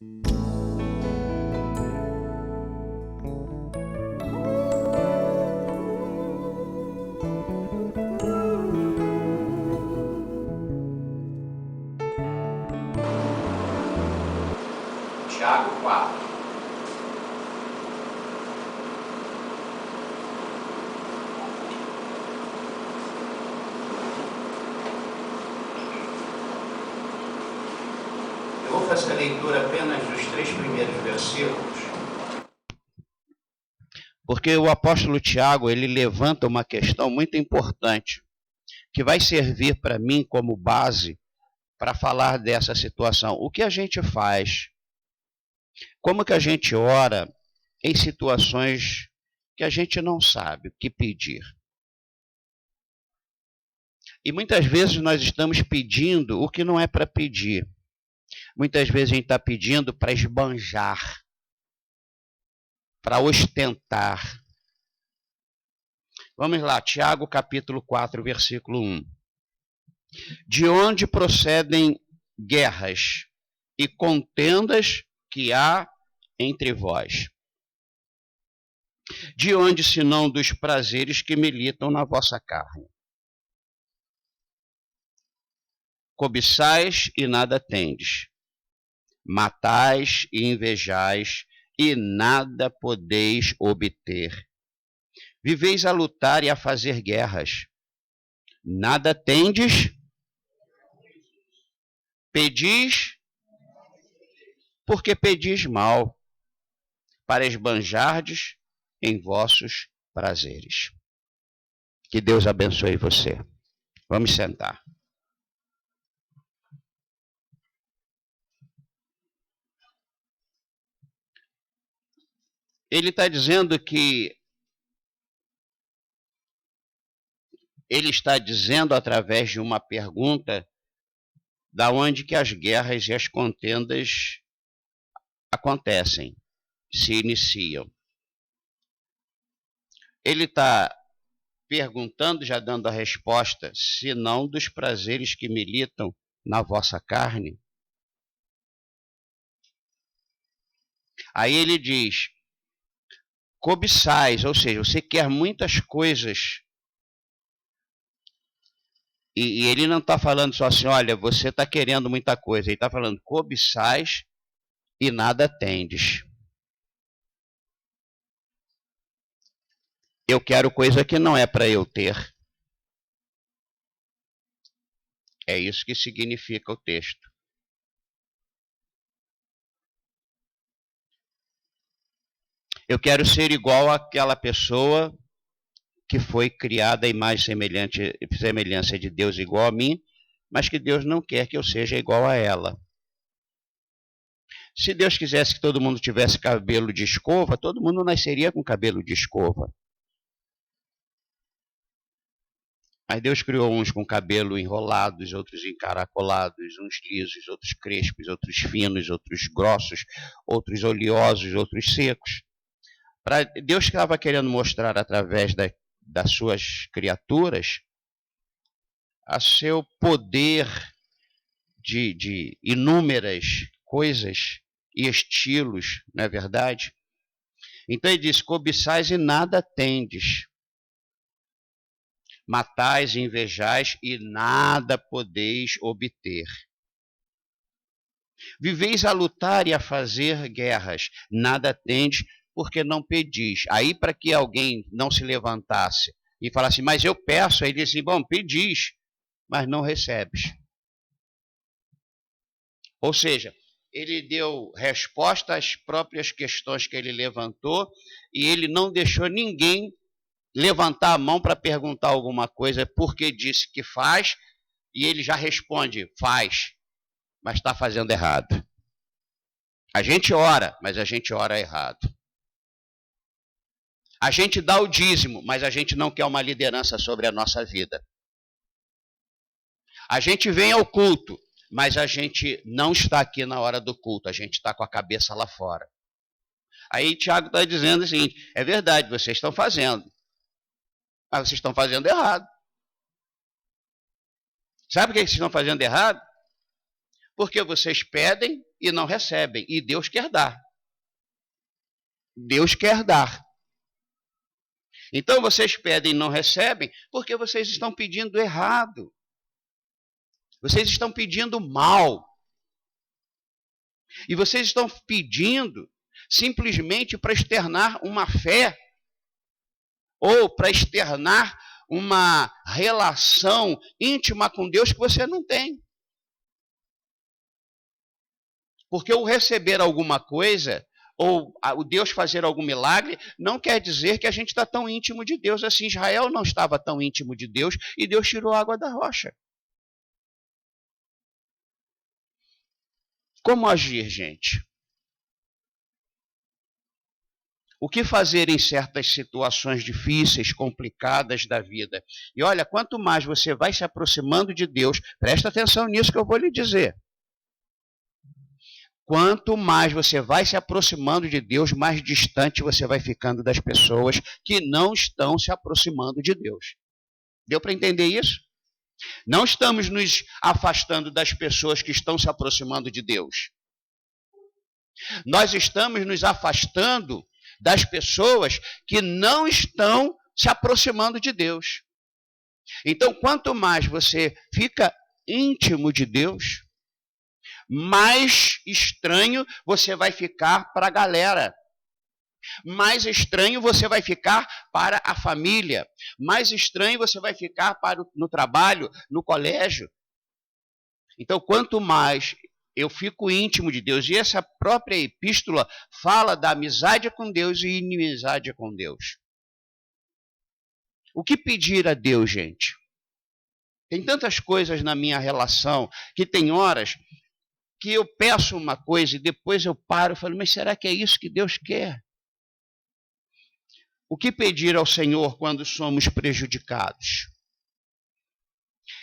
Tiago 4. Eu vou fazer a leitura apenas dos 3 primeiros versículos, porque o apóstolo Tiago, ele levanta uma questão muito importante, que vai servir para mim como base para falar dessa situação. O que a gente faz? Como que a gente ora em situações que a gente não sabe o que pedir? E muitas vezes nós estamos pedindo o que não é para pedir. Muitas vezes a gente está pedindo para esbanjar, para ostentar. Vamos lá, Tiago capítulo 4, versículo 1. De onde procedem guerras e contendas que há entre vós? De onde, senão dos prazeres que militam na vossa carne? Cobiçais e nada tendes, matais e invejais e nada podeis obter. Viveis a lutar e a fazer guerras. Nada tendes, pedis, porque pedis mal, para esbanjardes em vossos prazeres. Que Deus abençoe você. Vamos sentar. Ele está dizendo que ele está dizendo através de uma pergunta da onde que as guerras e as contendas acontecem, se iniciam. Ele está perguntando, já dando a resposta, se não dos prazeres que militam na vossa carne. Aí ele diz, cobiçais, ou seja, você quer muitas coisas. E ele não está falando só assim, olha, você está querendo muita coisa. Ele está falando, cobiçais e nada tendes. Eu quero coisa que não é para eu ter. É isso que significa o texto. Eu quero ser igual àquela pessoa que foi criada à imagem e semelhança de Deus igual a mim, mas que Deus não quer que eu seja igual a ela. Se Deus quisesse que todo mundo tivesse cabelo de escova, todo mundo nasceria com cabelo de escova. Mas Deus criou uns com cabelo enrolados, outros encaracolados, uns lisos, outros crespos, outros finos, outros grossos, outros oleosos, outros secos. Deus estava querendo mostrar através das suas criaturas a seu poder de inúmeras coisas e estilos, não é verdade? Então ele diz, cobiçais e nada tendes, matais e invejais e nada podeis obter. Viveis a lutar e a fazer guerras, nada tendes, porque não pedis. Aí para que alguém não se levantasse e falasse, mas eu peço, aí ele disse, bom, pedis, mas não recebes. Ou seja, ele deu resposta às próprias questões que ele levantou e ele não deixou ninguém levantar a mão para perguntar alguma coisa porque disse que faz e ele já responde, faz, mas está fazendo errado. A gente ora, mas a gente ora errado. A gente dá o dízimo, mas a gente não quer uma liderança sobre a nossa vida. A gente vem ao culto, mas a gente não está aqui na hora do culto, a gente está com a cabeça lá fora. Aí Tiago está dizendo o seguinte, é verdade, vocês estão fazendo, mas vocês estão fazendo errado. Sabe por que vocês estão fazendo errado? Porque vocês pedem e não recebem. E Deus quer dar. Deus quer dar. Então vocês pedem e não recebem porque vocês estão pedindo errado. Vocês estão pedindo mal. E vocês estão pedindo simplesmente para externar uma fé ou para externar uma relação íntima com Deus que você não tem. Porque o receber alguma coisa, ou o Deus fazer algum milagre, não quer dizer que a gente está tão íntimo de Deus assim. Israel não estava tão íntimo de Deus e Deus tirou a água da rocha. Como agir, gente? O que fazer em certas situações difíceis, complicadas da vida? E olha, quanto mais você vai se aproximando de Deus, presta atenção nisso que eu vou lhe dizer. Quanto mais você vai se aproximando de Deus, mais distante você vai ficando das pessoas que não estão se aproximando de Deus. Deu para entender isso? Não estamos nos afastando das pessoas que estão se aproximando de Deus. Nós estamos nos afastando das pessoas que não estão se aproximando de Deus. Então, quanto mais você fica íntimo de Deus, mais estranho você vai ficar para a galera. Mais estranho você vai ficar para a família. Mais estranho você vai ficar no trabalho, no colégio. Então, quanto mais eu fico íntimo de Deus, e essa própria epístola fala da amizade com Deus e inimizade com Deus. O que pedir a Deus, gente? Tem tantas coisas na minha relação que tem horas que eu peço uma coisa e depois eu paro e falo, mas será que é isso que Deus quer? O que pedir ao Senhor quando somos prejudicados?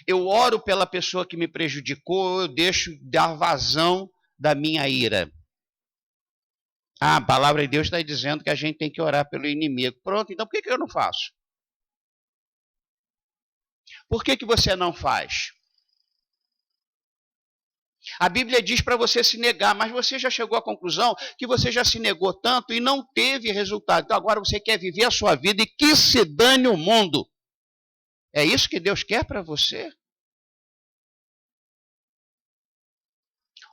Eu oro pela pessoa que me prejudicou, eu deixo dar vazão da minha ira. A palavra de Deus está dizendo que a gente tem que orar pelo inimigo. Pronto, então por que eu não faço? Por que você não faz? A Bíblia diz para você se negar, mas você já chegou à conclusão que você já se negou tanto e não teve resultado. Então agora você quer viver a sua vida e que se dane o mundo. É isso que Deus quer para você?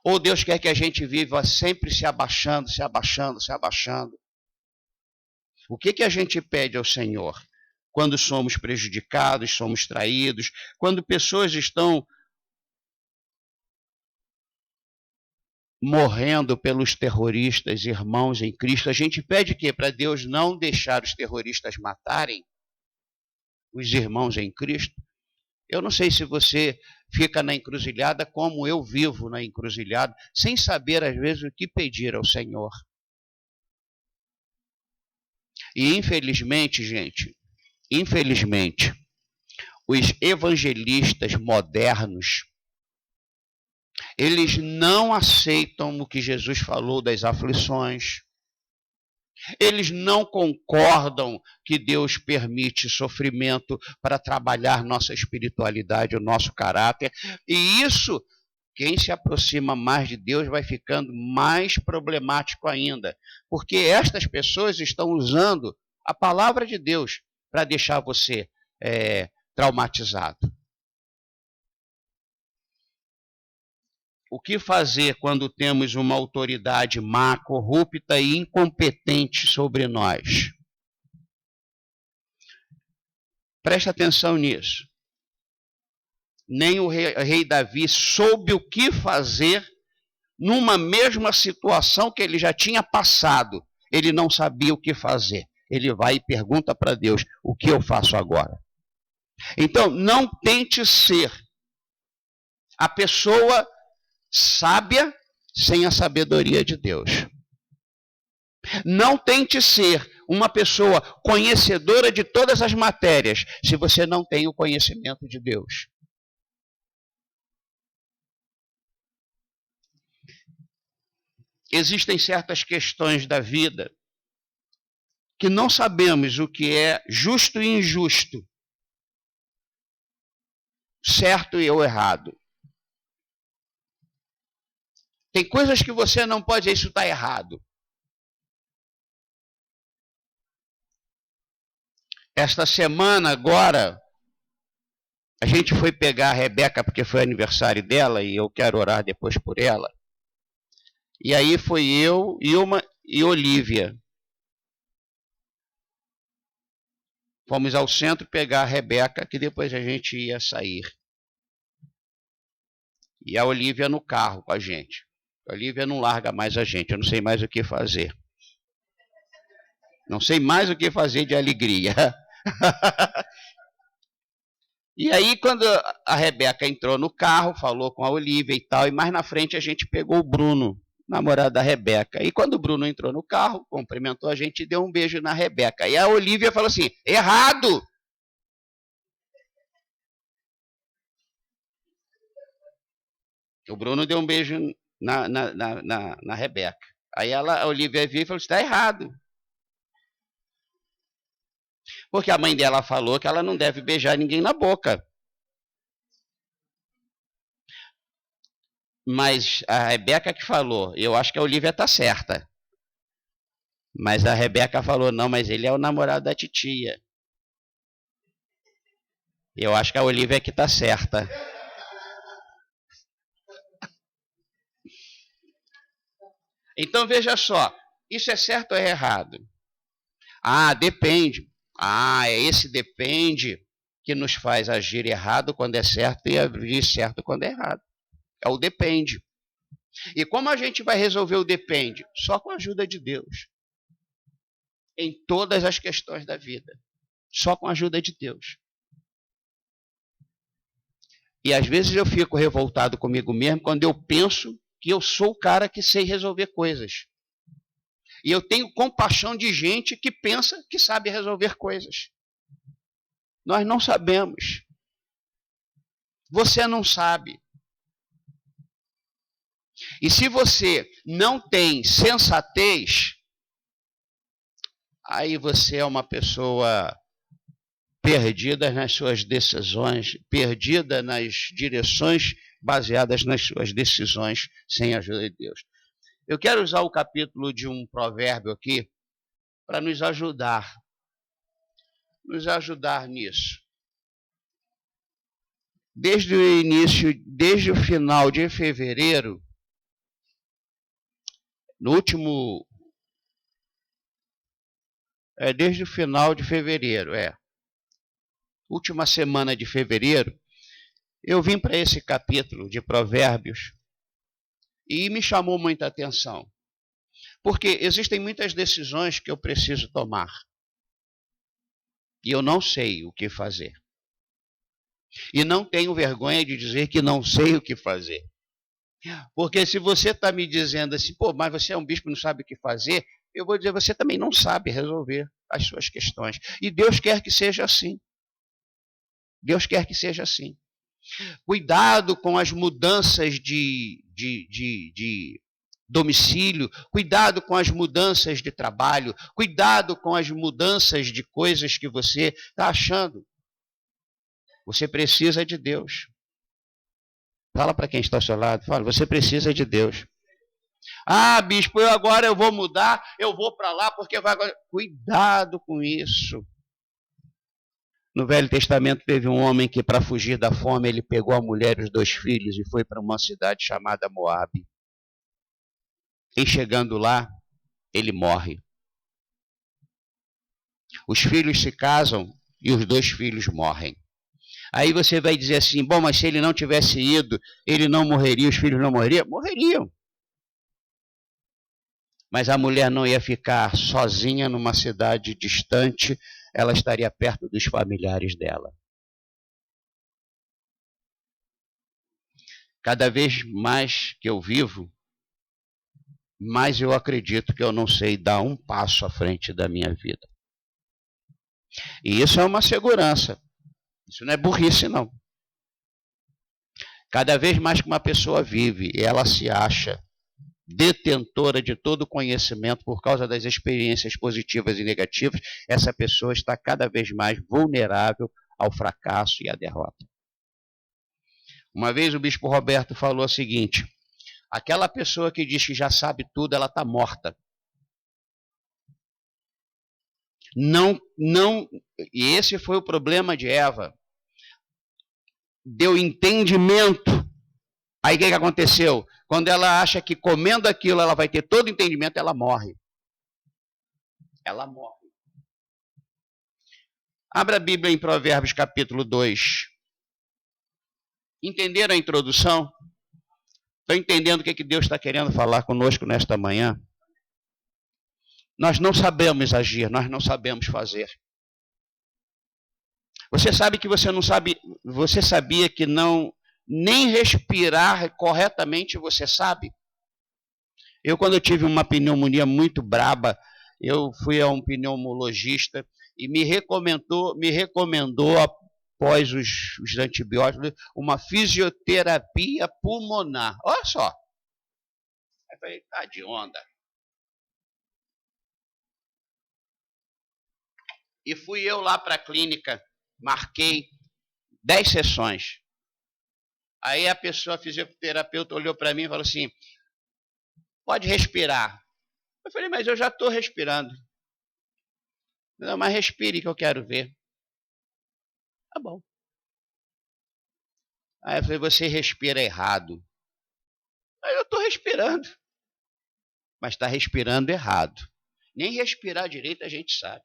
Ou Deus quer que a gente viva sempre se abaixando, se abaixando, se abaixando? O que a gente pede ao Senhor quando somos prejudicados, somos traídos, quando pessoas estão morrendo pelos terroristas, irmãos em Cristo? A gente pede o quê? Para Deus não deixar os terroristas matarem os irmãos em Cristo? Eu não sei se você fica na encruzilhada como eu vivo na encruzilhada, sem saber às vezes o que pedir ao Senhor. E infelizmente, gente, os evangelistas modernos, eles não aceitam o que Jesus falou das aflições. Eles não concordam que Deus permite sofrimento para trabalhar nossa espiritualidade, o nosso caráter. E isso, quem se aproxima mais de Deus vai ficando mais problemático ainda. Porque estas pessoas estão usando a palavra de Deus para deixar você traumatizado. O que fazer quando temos uma autoridade má, corrupta e incompetente sobre nós? Presta atenção nisso. Nem o rei Davi soube o que fazer numa mesma situação que ele já tinha passado. Ele não sabia o que fazer. Ele vai e pergunta para Deus, o que eu faço agora? Então, não tente ser a pessoa sábia sem a sabedoria de Deus. Não tente ser uma pessoa conhecedora de todas as matérias se você não tem o conhecimento de Deus. Existem certas questões da vida que não sabemos o que é justo e injusto, certo e ou errado. Tem coisas que você não pode dizer, isso está errado. Esta semana agora, a gente foi pegar a Rebeca porque foi aniversário dela e eu quero orar depois por ela. E aí foi eu, Ilma e Olívia. Fomos ao centro pegar a Rebeca, que depois a gente ia sair. E a Olívia no carro com a gente. A Olívia não larga mais a gente, eu não sei mais o que fazer. Não sei mais o que fazer de alegria. E aí, quando a Rebeca entrou no carro, falou com a Olívia e tal, e mais na frente a gente pegou o Bruno, namorado da Rebeca. E quando o Bruno entrou no carro, cumprimentou a gente e deu um beijo na Rebeca. E a Olívia falou assim, errado! O Bruno deu um beijo na Rebeca. Aí a Olívia viu e falou, está errado. Porque a mãe dela falou que ela não deve beijar ninguém na boca. Mas a Rebeca que falou, eu acho que a Olívia está certa. Mas a Rebeca falou, não, mas ele é o namorado da titia. Eu acho que a Olívia é que está certa. Então veja só, isso é certo ou é errado? Ah, depende. Ah, é esse depende que nos faz agir errado quando é certo e agir certo quando é errado. É o depende. E como a gente vai resolver o depende? Só com a ajuda de Deus. Em todas as questões da vida. Só com a ajuda de Deus. E às vezes eu fico revoltado comigo mesmo quando eu penso que eu sou o cara que sei resolver coisas. E eu tenho compaixão de gente que pensa que sabe resolver coisas. Nós não sabemos. Você não sabe. E se você não tem sensatez, aí você é uma pessoa perdida nas suas decisões, perdida nas direções baseadas nas suas decisões sem a ajuda de Deus. Eu quero usar o capítulo de um provérbio aqui para nos ajudar nisso. Desde o início, desde o final de fevereiro, desde o final de fevereiro, última semana de fevereiro, eu vim para esse capítulo de Provérbios e me chamou muita atenção. Porque existem muitas decisões que eu preciso tomar. E eu não sei o que fazer. E não tenho vergonha de dizer que não sei o que fazer. Porque se você está me dizendo assim, pô, mas você é um bispo e não sabe o que fazer, eu vou dizer, você também não sabe resolver as suas questões. E Deus quer que seja assim. Deus quer que seja assim. Cuidado com as mudanças de domicílio, cuidado com as mudanças de trabalho, cuidado com as mudanças de coisas que você está achando. Você precisa de Deus. Fala para quem está ao seu lado, fala, você precisa de Deus. Ah, bispo, agora eu vou mudar, eu vou para lá porque vai agora. Cuidado com isso. No Velho Testamento teve um homem que, para fugir da fome, ele pegou a mulher e os 2 filhos e foi para uma cidade chamada Moabe. E chegando lá, ele morre. Os filhos se casam e os 2 filhos morrem. Aí você vai dizer assim, bom, mas se ele não tivesse ido, ele não morreria, os filhos não morreriam? Morreriam. Mas a mulher não ia ficar sozinha numa cidade distante, ela estaria perto dos familiares dela. Cada vez mais que eu vivo, mais eu acredito que eu não sei dar um passo à frente da minha vida. E isso é uma segurança. Isso não é burrice, não. Cada vez mais que uma pessoa vive e ela se acha detentora de todo conhecimento por causa das experiências positivas e negativas, essa pessoa está cada vez mais vulnerável ao fracasso e à derrota. Uma vez o bispo Roberto falou o seguinte, Aquela pessoa que diz que já sabe tudo, ela está morta. Não, e esse foi o problema de Eva. Deu entendimento. Aí o que aconteceu? Quando ela acha que comendo aquilo ela vai ter todo o entendimento, ela morre. Ela morre. Abra a Bíblia em Provérbios capítulo 2. Entenderam a introdução? Estão entendendo o que Deus está querendo falar conosco nesta manhã? Nós não sabemos agir, nós não sabemos fazer. Você sabe que você não sabe, você sabia que não, nem respirar corretamente você sabe? Quando eu tive uma pneumonia muito braba, eu fui a um pneumologista e me recomendou após os antibióticos, uma fisioterapia pulmonar. Olha só. Aí eu falei, tá de onda. E fui eu lá para a clínica, marquei 10 sessões. Aí a pessoa, a fisioterapeuta, olhou para mim e falou assim, pode respirar. Eu falei, mas eu já estou respirando. Não, mas respire que eu quero ver. Tá bom. Aí eu falei, você respira errado. Aí eu estou respirando. Mas está respirando errado. Nem respirar direito a gente sabe.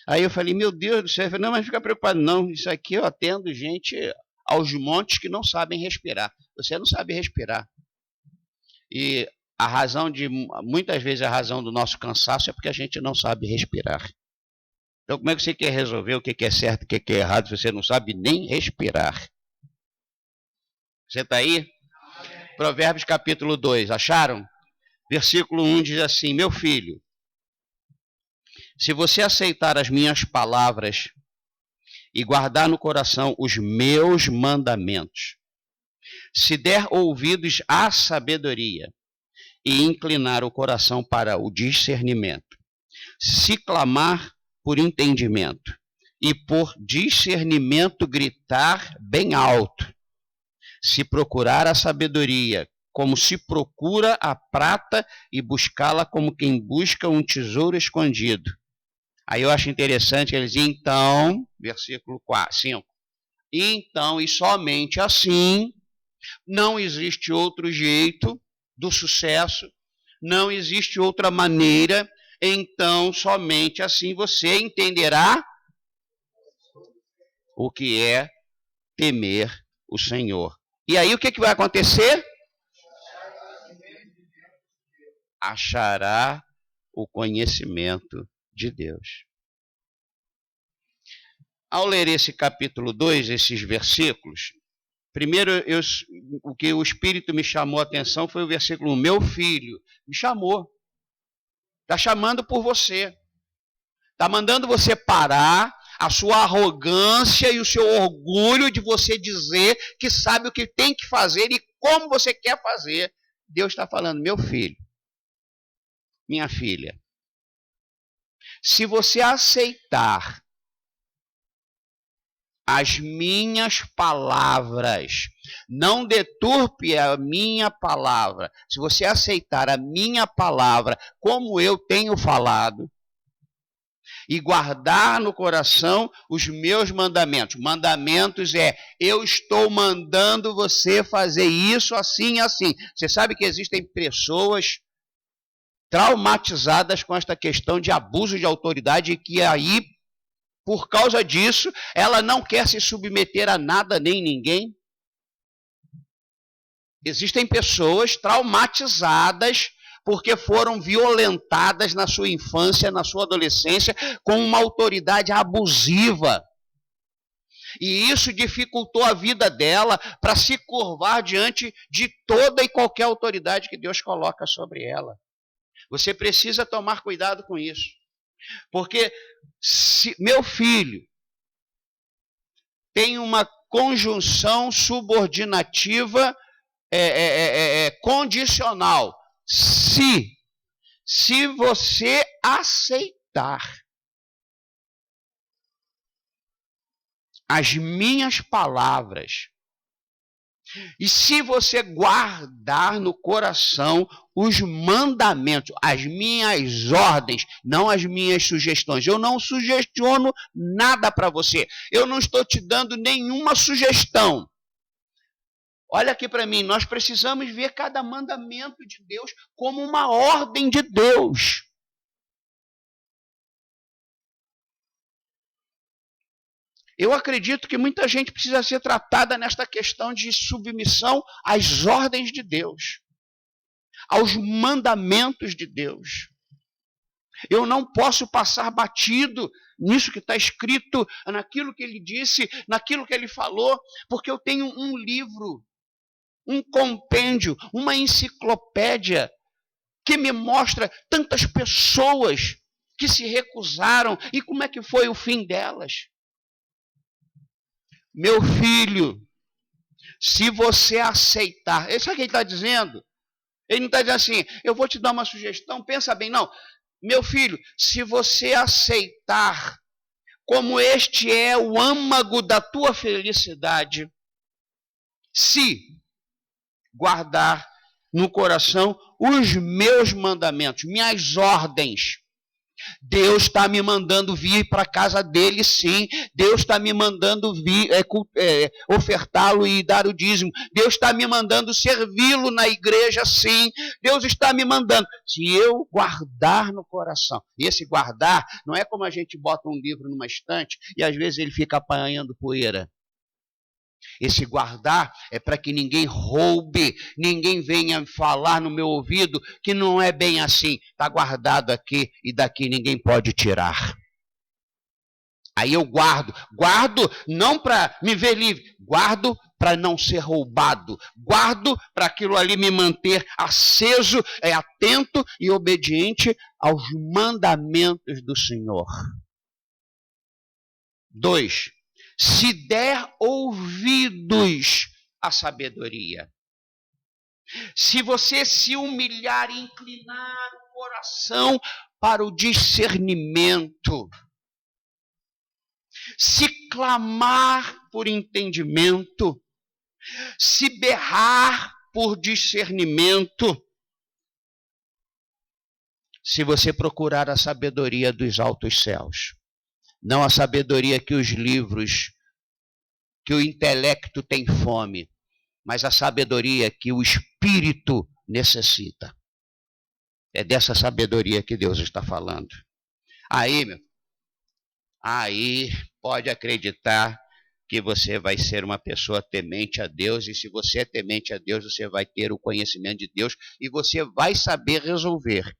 Aí eu falei, meu Deus do céu. Eu falei, não, mas fica preocupado não. Isso aqui eu atendo gente aos montes que não sabem respirar. Você não sabe respirar. E a razão muitas vezes a razão do nosso cansaço é porque a gente não sabe respirar. Então como é que você quer resolver o que é certo e o que é errado se você não sabe nem respirar? Você está aí? Provérbios capítulo 2, acharam? Versículo 1 diz assim, meu filho, se você aceitar as minhas palavras e guardar no coração os meus mandamentos, se der ouvidos à sabedoria e inclinar o coração para o discernimento, se clamar por entendimento e por discernimento gritar bem alto, se procurar a sabedoria como se procura a prata e buscá-la como quem busca um tesouro escondido. Aí eu acho interessante que eles dizem, então, versículo 5, então e somente assim, não existe outro jeito do sucesso, não existe outra maneira, então somente assim você entenderá o que é temer o Senhor. E aí o que vai acontecer? Achará o conhecimento de Deus. Ao ler esse capítulo 2, esses versículos, primeiro o que o Espírito me chamou a atenção foi o versículo 1, meu filho, me chamou. Está chamando por você. Está mandando você parar a sua arrogância e o seu orgulho de você dizer que sabe o que tem que fazer e como você quer fazer. Deus está falando, meu filho, minha filha, se você aceitar as minhas palavras, não deturpe a minha palavra, se você aceitar a minha palavra como eu tenho falado, e guardar no coração os meus mandamentos. Mandamentos eu estou mandando você fazer isso assim e assim. Você sabe que existem pessoas traumatizadas com esta questão de abuso de autoridade e que aí, por causa disso, ela não quer se submeter a nada nem ninguém. Existem pessoas traumatizadas porque foram violentadas na sua infância, na sua adolescência, com uma autoridade abusiva. E isso dificultou a vida dela para se curvar diante de toda e qualquer autoridade que Deus coloca sobre ela. Você precisa tomar cuidado com isso. Porque se meu filho tem uma conjunção subordinativa condicional. Se você aceitar as minhas palavras E se você guardar no coração os mandamentos, as minhas ordens, não as minhas sugestões. Eu não sugestiono nada para você. Eu não estou te dando nenhuma sugestão. Olha aqui para mim, nós precisamos ver cada mandamento de Deus como uma ordem de Deus. Eu acredito que muita gente precisa ser tratada nesta questão de submissão às ordens de Deus, aos mandamentos de Deus. Eu não posso passar batido nisso que está escrito, naquilo que ele disse, naquilo que ele falou, porque eu tenho um livro, um compêndio, uma enciclopédia que me mostra tantas pessoas que se recusaram e como é que foi o fim delas. Meu filho, se você aceitar, sabe o que ele está dizendo? Ele não está dizendo assim, eu vou te dar uma sugestão, pensa bem, não. Meu filho, se você aceitar como este é o âmago da tua felicidade, se guardar no coração os meus mandamentos, minhas ordens, Deus está me mandando vir para a casa dele, sim. Deus está me mandando vir ofertá-lo e dar o dízimo. Deus está me mandando servi-lo na igreja, sim. Deus está me mandando. Se eu guardar no coração, e esse guardar não é como a gente bota um livro numa estante e às vezes ele fica apanhando poeira. Esse guardar é para que ninguém roube, ninguém venha falar no meu ouvido que não é bem assim. Está guardado aqui e daqui ninguém pode tirar. Aí eu guardo não para me ver livre, guardo para não ser roubado, guardo para aquilo ali me manter aceso, atento e obediente aos mandamentos do Senhor. 2. Se der ouvidos à sabedoria. Se você se humilhar e inclinar o coração para o discernimento. Se clamar por entendimento. Se berrar por discernimento. Se você procurar a sabedoria dos altos céus. Não a sabedoria que os livros, que o intelecto tem fome, mas a sabedoria que o espírito necessita. É dessa sabedoria que Deus está falando. Aí pode acreditar que você vai ser uma pessoa temente a Deus, e se você é temente a Deus, você vai ter o conhecimento de Deus, e você vai saber resolver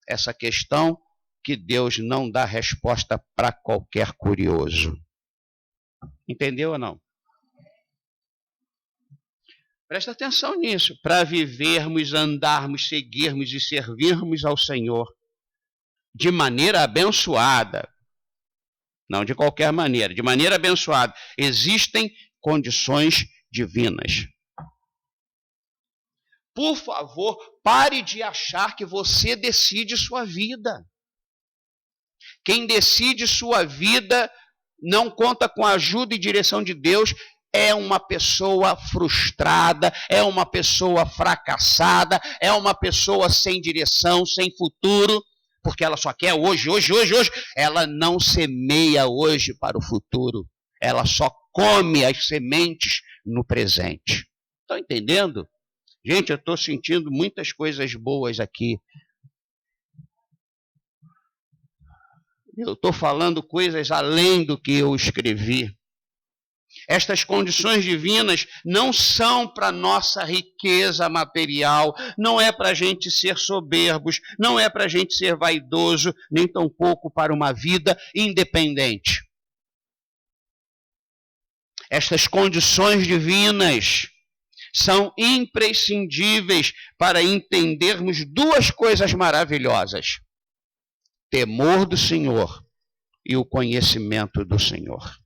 essa questão que Deus não dá resposta para qualquer curioso. Entendeu ou não? Presta atenção nisso. Para vivermos, andarmos, seguirmos e servirmos ao Senhor de maneira abençoada, não de qualquer maneira, de maneira abençoada, existem condições divinas. Por favor, pare de achar que você decide sua vida. Quem decide sua vida não conta com a ajuda e direção de Deus, é uma pessoa frustrada, é uma pessoa fracassada, é uma pessoa sem direção, sem futuro, porque ela só quer hoje. Ela não semeia hoje para o futuro, ela só come as sementes no presente. Estão entendendo? Gente, eu estou sentindo muitas coisas boas aqui. Eu estou falando coisas além do que eu escrevi. Estas condições divinas não são para nossa riqueza material, não é para a gente ser soberbos, não é para a gente ser vaidoso, nem tampouco para uma vida independente. Estas condições divinas são imprescindíveis para entendermos duas coisas maravilhosas: temor do Senhor e o conhecimento do Senhor.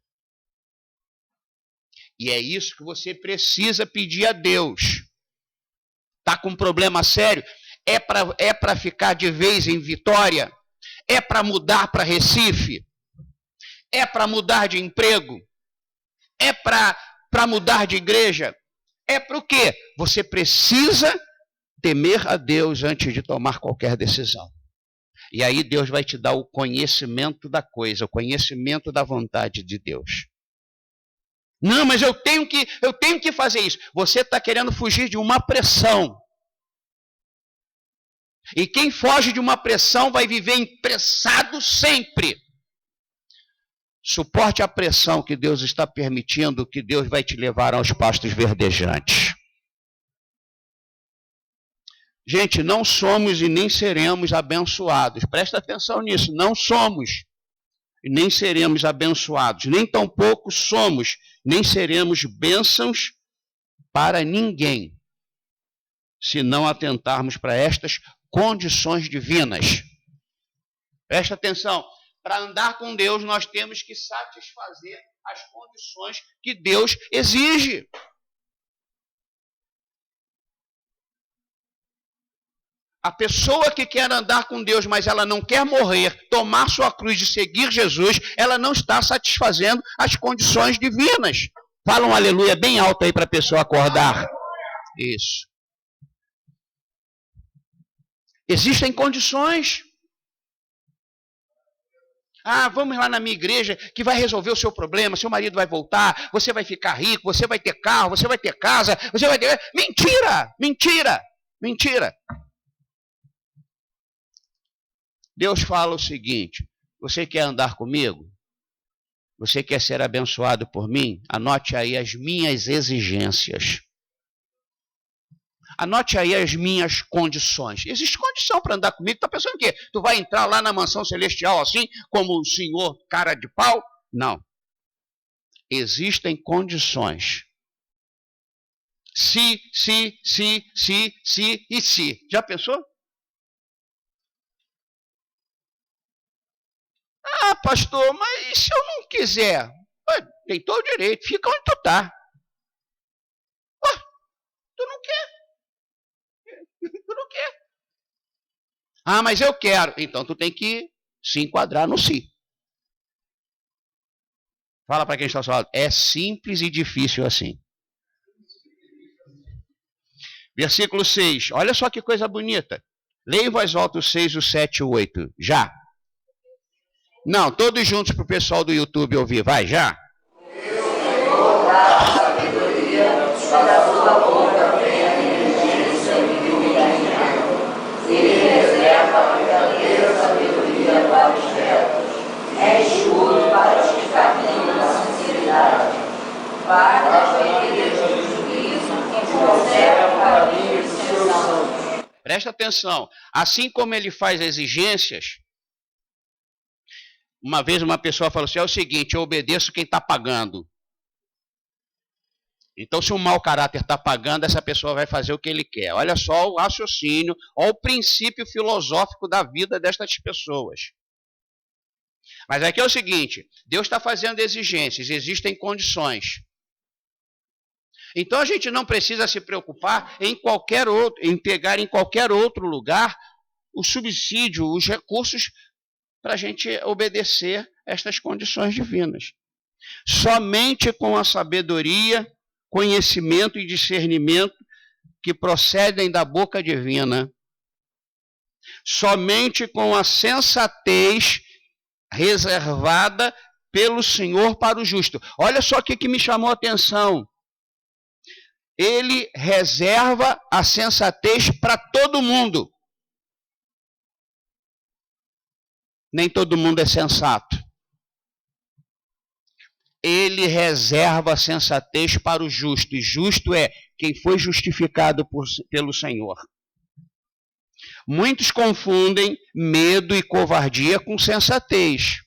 E é isso que você precisa pedir a Deus. Está com um problema sério? É para ficar de vez em Vitória? É para mudar para Recife? É para mudar de emprego? É para mudar de igreja? É para o quê? Você precisa temer a Deus antes de tomar qualquer decisão. E aí Deus vai te dar o conhecimento da coisa, o conhecimento da vontade de Deus. Não, mas eu tenho que fazer isso. Você está querendo fugir de uma pressão. E quem foge de uma pressão vai viver impressado sempre. Suporte a pressão que Deus está permitindo, que Deus vai te levar aos pastos verdejantes. Gente, não somos e nem seremos abençoados. Presta atenção nisso. Não somos e nem seremos abençoados. Nem tampouco somos, nem seremos bênçãos para ninguém, se não atentarmos para estas condições divinas. Presta atenção. Para andar com Deus, nós temos que satisfazer as condições que Deus exige. A pessoa que quer andar com Deus, mas ela não quer morrer, tomar sua cruz e seguir Jesus, ela não está satisfazendo as condições divinas. Fala um aleluia bem alto aí para a pessoa acordar. Isso. Existem condições. Ah, vamos lá na minha igreja que vai resolver o seu problema, seu marido vai voltar, você vai ficar rico, você vai ter carro, você vai ter casa, você vai ter... Mentira! Mentira! Mentira! Deus fala o seguinte: você quer andar comigo? Você quer ser abençoado por mim? Anote aí as minhas exigências. Anote aí as minhas condições. Existe condição para andar comigo? Está pensando o quê? Tu vai entrar lá na mansão celestial assim, como o senhor cara de pau? Não. Existem condições. Se e se. Já pensou? Ah, pastor, mas e se eu não quiser? Tem todo o direito, fica onde tu está. Tu não quer. Tu não quer. Ah, mas eu quero. Então tu tem que se enquadrar no si. Fala para quem está ao seu lado. É simples e difícil assim. Versículo 6. Olha só que coisa bonita. Leia em voz alta o 6, o 7 e o 8. Já. Não, todos juntos para o pessoal do YouTube ouvir. Vai, já. Senhor, dá sabedoria, para a sua boca venha a inteligência e o entendimento. Ele reserva a verdadeira sabedoria para os retos. É escuro para os que caminham na sinceridade. Guarda as veredas do juízo e conserva o caminho de seus santos. Presta atenção. Assim como ele faz exigências, uma vez uma pessoa falou assim, é o seguinte, eu obedeço quem está pagando. Então, se um mau caráter está pagando, essa pessoa vai fazer o que ele quer. Olha só o raciocínio, olha o princípio filosófico da vida destas pessoas. Mas aqui é o seguinte, Deus está fazendo exigências, existem condições. Então, a gente não precisa se preocupar em pegar em qualquer outro lugar o subsídio, os recursos para a gente obedecer estas condições divinas. Somente com a sabedoria, conhecimento e discernimento que procedem da boca divina, somente com a sensatez reservada pelo Senhor para o justo. Olha só o que me chamou a atenção. Ele reserva a sensatez para todo mundo. Nem todo mundo é sensato. Ele reserva a sensatez para o justo. E justo é quem foi justificado pelo Senhor. Muitos confundem medo e covardia com sensatez.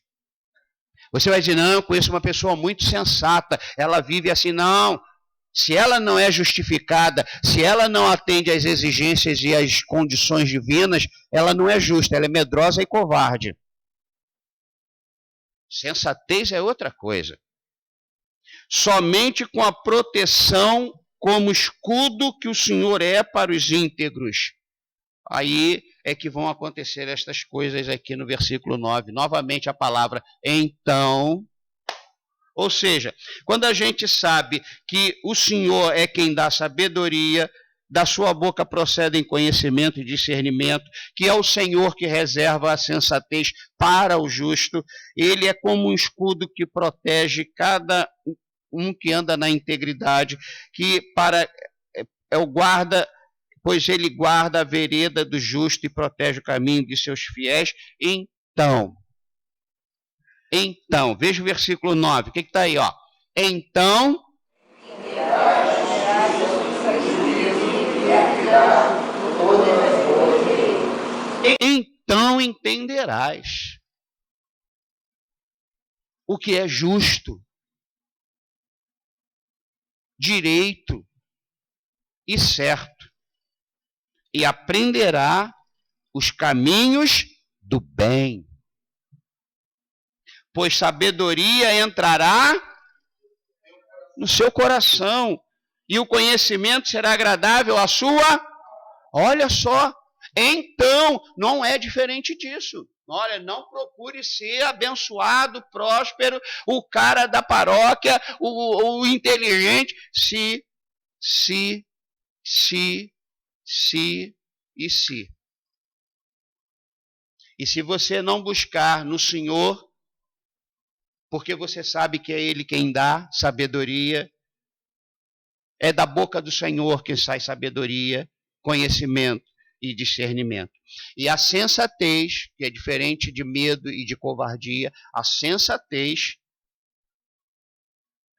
Você vai dizer, não, eu conheço uma pessoa muito sensata, ela vive assim. Não, se ela não é justificada, se ela não atende às exigências e às condições divinas, ela não é justa, ela é medrosa e covarde. Sensatez é outra coisa. Somente com a proteção como escudo que o Senhor é para os íntegros. Aí é que vão acontecer estas coisas aqui no versículo 9. Novamente a palavra então. Ou seja, quando a gente sabe que o Senhor é quem dá sabedoria, da sua boca procedem conhecimento e discernimento, que é o Senhor que reserva a sensatez para o justo, ele é como um escudo que protege cada um que anda na integridade, que é o guarda, pois ele guarda a vereda do justo e protege o caminho de seus fiéis. Então, veja o versículo 9, o que está aí, ó? Então, entenderás o que é justo, direito e certo, e aprenderá os caminhos do bem, pois sabedoria entrará no seu coração, e o conhecimento será agradável à sua. Olha só, então não é diferente disso. Olha, não procure ser abençoado, próspero, o cara da paróquia, o inteligente, se. E se você não buscar no Senhor, porque você sabe que é Ele quem dá sabedoria, é da boca do Senhor que sai sabedoria, conhecimento e discernimento. E a sensatez, que é diferente de medo e de covardia, a sensatez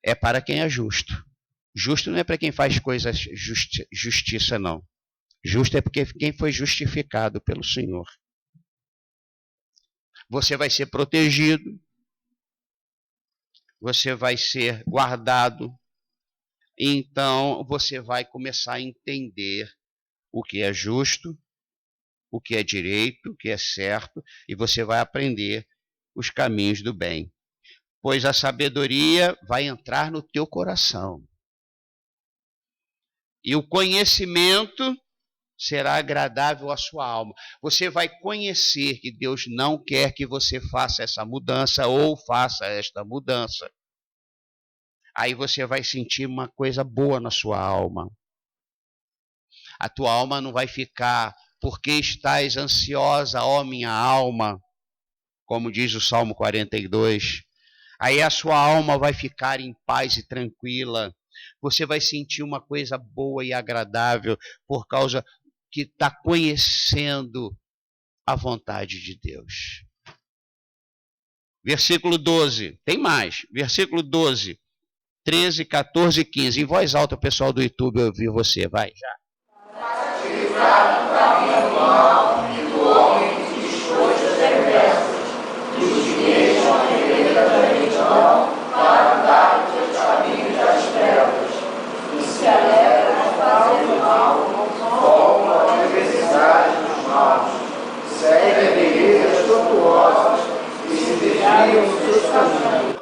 é para quem é justo. Justo não é para quem faz coisas justiça, não. Justo é porque quem foi justificado pelo Senhor. Você vai ser protegido, você vai ser guardado, então você vai começar a entender o que é justo, o que é direito, o que é certo, e você vai aprender os caminhos do bem. Pois a sabedoria vai entrar no teu coração. E o conhecimento será agradável à sua alma. Você vai conhecer que Deus não quer que você faça essa mudança ou faça esta mudança. Aí você vai sentir uma coisa boa na sua alma. A tua alma não vai ficar, porque estás ansiosa, ó minha alma, como diz o Salmo 42. Aí a sua alma vai ficar em paz e tranquila. Você vai sentir uma coisa boa e agradável por causa que está conhecendo a vontade de Deus. Versículo 12, tem mais. Versículo 12, 13, 14 e 15. Em voz alta, o pessoal do YouTube ouvir você. Vai, já.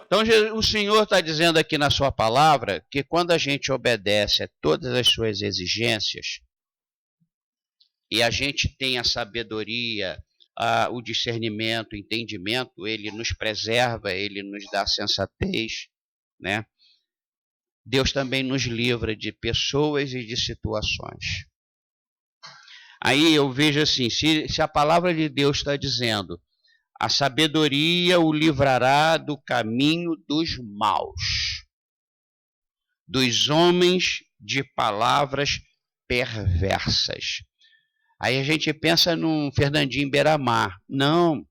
Então o Senhor está dizendo aqui na sua palavra que quando a gente obedece a todas as suas exigências e a gente tem a sabedoria, o discernimento, o entendimento, ele nos preserva, ele nos dá sensatez, né? Deus também nos livra de pessoas e de situações. Aí eu vejo assim, se a palavra de Deus está dizendo, a sabedoria o livrará do caminho dos maus, dos homens de palavras perversas. Aí a gente pensa num Fernandinho Beiramar. Não.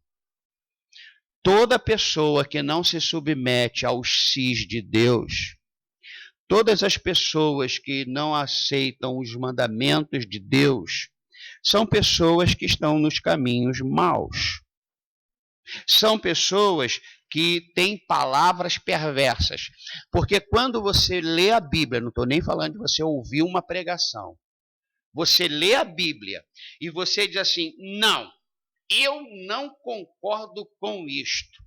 Toda pessoa que não se submete aos sis de Deus, todas as pessoas que não aceitam os mandamentos de Deus, são pessoas que estão nos caminhos maus. São pessoas que têm palavras perversas. Porque quando você lê a Bíblia, não estou nem falando de você ouvir uma pregação, você lê a Bíblia e você diz assim, não, eu não concordo com isto.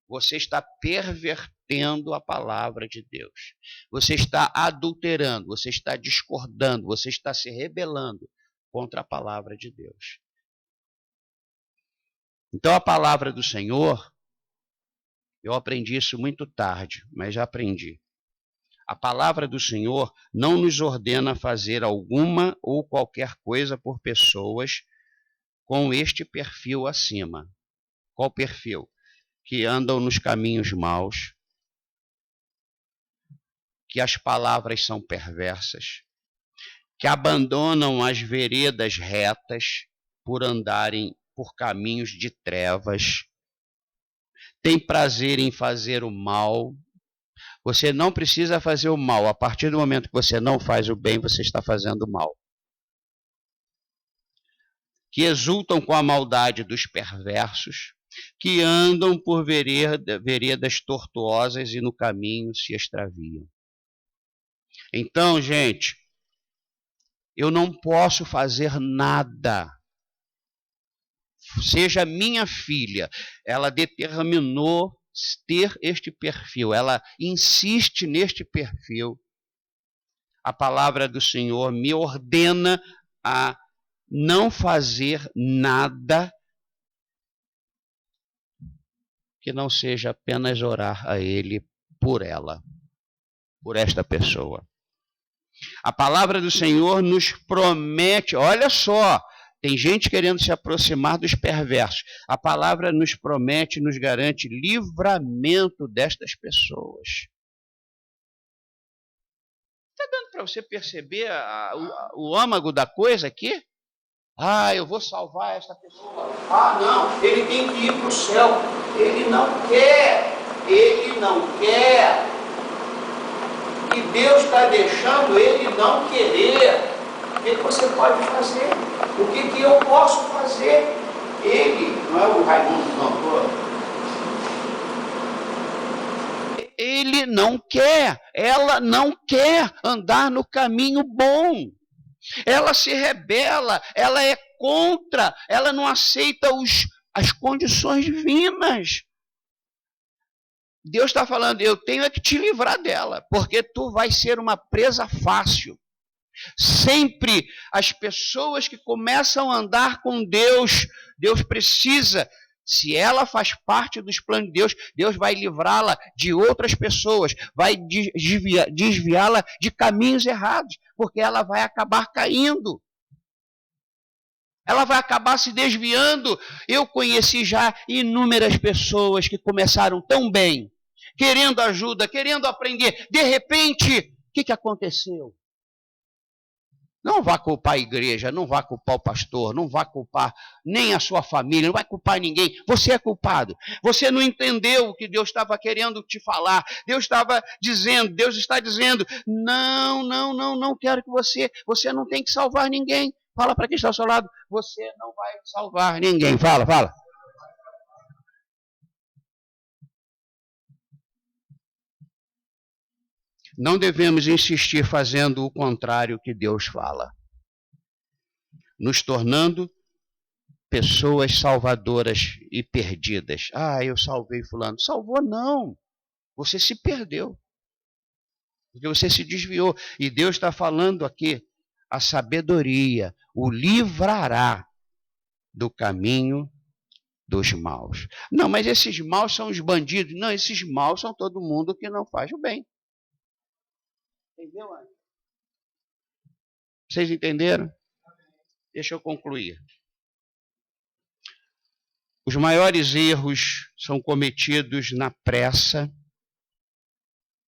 Você está pervertendo a palavra de Deus. Você está adulterando, você está discordando, você está se rebelando contra a palavra de Deus. Então a palavra do Senhor Eu aprendi isso muito tarde, mas já aprendi. A palavra do Senhor não nos ordena fazer alguma ou qualquer coisa por pessoas com este perfil acima. Qual perfil? Que andam nos caminhos maus, que as palavras são perversas, que abandonam as veredas retas por andarem por caminhos de trevas, têm prazer em fazer o mal. Você não precisa fazer o mal. A partir do momento que você não faz o bem, você está fazendo o mal. Que exultam com a maldade dos perversos, que andam por veredas tortuosas e no caminho se extraviam. Então, gente, eu não posso fazer nada. Seja minha filha, ela determinou ter este perfil, ela insiste neste perfil. A palavra do Senhor me ordena a não fazer nada que não seja apenas orar a Ele por ela, por esta pessoa. A palavra do Senhor nos promete, olha só, tem gente querendo se aproximar dos perversos. A palavra nos promete, nos garante livramento destas pessoas. Está dando para você perceber o âmago da coisa aqui? Ah, eu vou salvar esta pessoa. Ah, não, ele tem que ir para o céu. Ele não quer. Ele não quer. E Deus está deixando ele não querer. O que você pode fazer? O que eu posso fazer? Ele, não é o Raimundo Cantor? Ele não quer, ela não quer andar no caminho bom. Ela se rebela, ela é contra, ela não aceita as condições divinas. Deus está falando, eu tenho que te livrar dela, porque tu vai ser uma presa fácil. Sempre as pessoas que começam a andar com Deus, Deus precisa, se ela faz parte dos planos de Deus, Deus vai livrá-la de outras pessoas, vai desviá-la de caminhos errados, porque ela vai acabar caindo. Ela vai acabar se desviando. Eu conheci já inúmeras pessoas que começaram tão bem, querendo ajuda, querendo aprender. De repente, o que aconteceu? Não vá culpar a igreja, não vá culpar o pastor, não vá culpar nem a sua família, não vai culpar ninguém. Você é culpado. Você não entendeu o que Deus estava querendo te falar. Deus estava dizendo, Deus está dizendo, não quero que você não tem que salvar ninguém. Fala para quem está ao seu lado, você não vai salvar ninguém. Fala. Não devemos insistir fazendo o contrário que Deus fala, nos tornando pessoas salvadoras e perdidas. Ah, eu salvei fulano. Salvou não. Você se perdeu. Porque você se desviou. E Deus está falando aqui, a sabedoria o livrará do caminho dos maus. Não, mas esses maus são os bandidos. Não, esses maus são todo mundo que não faz o bem. Entendeu? Vocês entenderam? Deixa eu concluir. Os maiores erros são cometidos na pressa,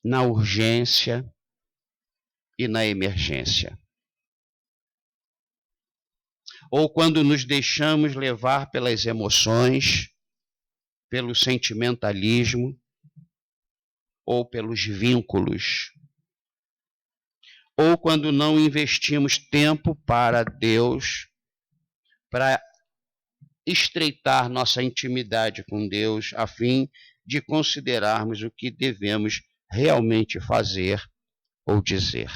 na urgência e na emergência. Ou quando nos deixamos levar pelas emoções, pelo sentimentalismo ou pelos vínculos. Ou quando não investimos tempo para Deus, para estreitar nossa intimidade com Deus, a fim de considerarmos o que devemos realmente fazer ou dizer.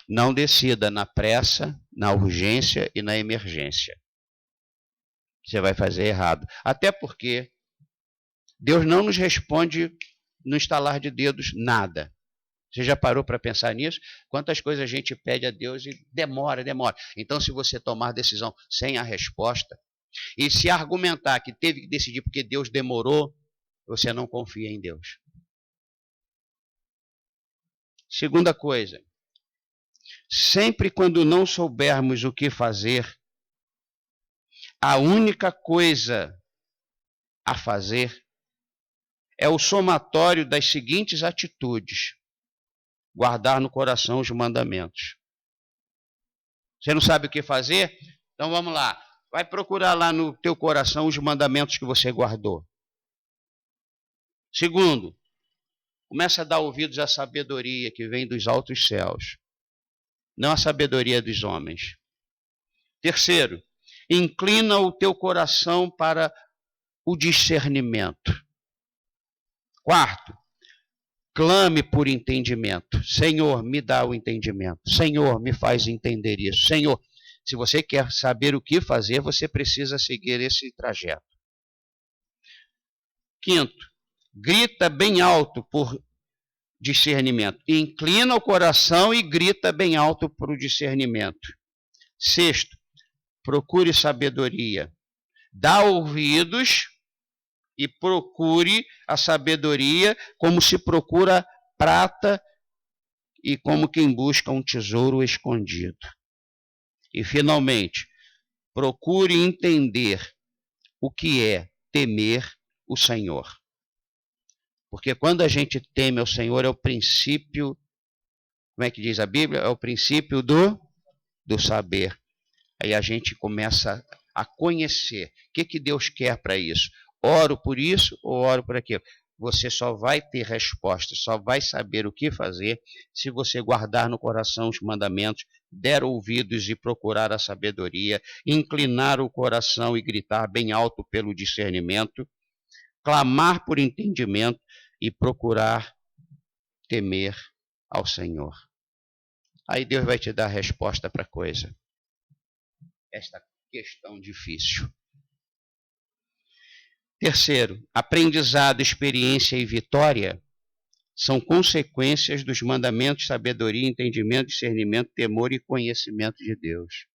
Não decida na pressa, na urgência e na emergência. Você vai fazer errado. Até porque Deus não nos responde no estalar de dedos nada. Você já parou para pensar nisso? Quantas coisas a gente pede a Deus e demora. Então, se você tomar decisão sem a resposta, E se argumentar que teve que decidir porque Deus demorou, você não confia em Deus. Segunda coisa, sempre quando não soubermos o que fazer, a única coisa a fazer é o somatório das seguintes atitudes: guardar no coração os mandamentos. Você não sabe o que fazer? Então vamos lá. Vai procurar lá no teu coração os mandamentos que você guardou. Segundo, começa a dar ouvidos à sabedoria que vem dos altos céus, não a sabedoria dos homens. Terceiro, inclina o teu coração para o discernimento. Quarto, clame por entendimento. Senhor, me dá o entendimento. Senhor, me faz entender isso. Senhor, se você quer saber o que fazer, você precisa seguir esse trajeto. Quinto, grita bem alto por discernimento. Inclina o coração e grita bem alto por o discernimento. Sexto, procure sabedoria. Dá ouvidos e procure a sabedoria como se procura prata e como quem busca um tesouro escondido. E, finalmente, procure entender o que é temer o Senhor. Porque quando a gente teme ao Senhor, é o princípio, como é que diz a Bíblia? É o princípio do saber. Aí a gente começa a conhecer. O que Deus quer para isso? Oro por isso ou oro por aquilo? Você só vai ter resposta, só vai saber o que fazer se você guardar no coração os mandamentos, der ouvidos e procurar a sabedoria, inclinar o coração e gritar bem alto pelo discernimento, clamar por entendimento e procurar temer ao Senhor. Aí Deus vai te dar a resposta para a coisa. Esta questão difícil. Terceiro, aprendizado, experiência e vitória são consequências dos mandamentos, sabedoria, entendimento, discernimento, temor e conhecimento de Deus.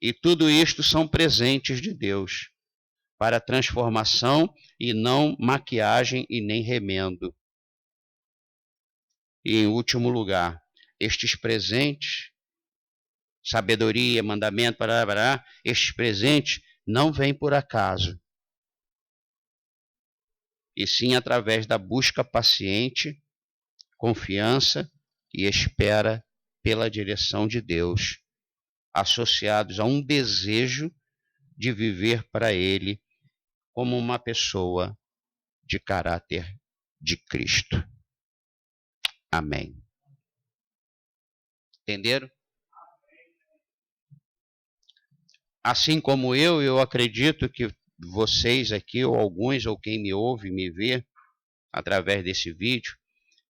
E tudo isto são presentes de Deus para transformação e não maquiagem e nem remendo. E em último lugar, estes presentes, sabedoria, mandamento, estes presentes não vêm por acaso, e sim através da busca paciente, confiança e espera pela direção de Deus, associados a um desejo de viver para Ele como uma pessoa de caráter de Cristo. Amém. Entenderam? Assim como eu acredito que vocês aqui, ou alguns, ou quem me ouve, me vê através desse vídeo,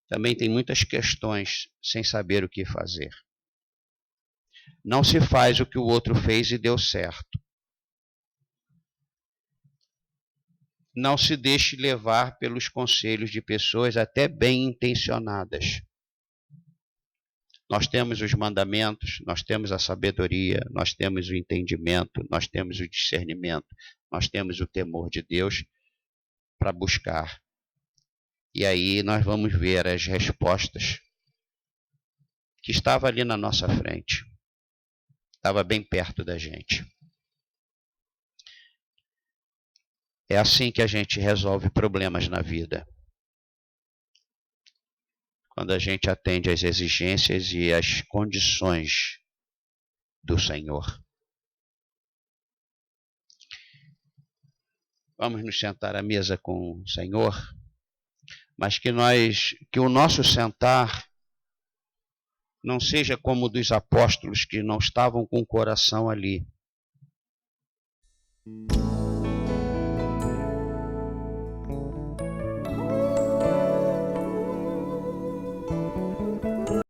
também tem muitas questões sem saber o que fazer. Não se faz o que o outro fez e deu certo. Não se deixe levar pelos conselhos de pessoas até bem intencionadas. Nós temos os mandamentos, nós temos a sabedoria, nós temos o entendimento, nós temos o discernimento, nós temos o temor de Deus para buscar. E aí nós vamos ver as respostas que estavam ali na nossa frente. Estava bem perto da gente. É assim que a gente resolve problemas na vida. Quando a gente atende às exigências e às condições do Senhor. Vamos nos sentar à mesa com o Senhor, mas que o nosso sentar não seja como o dos apóstolos que não estavam com o coração ali.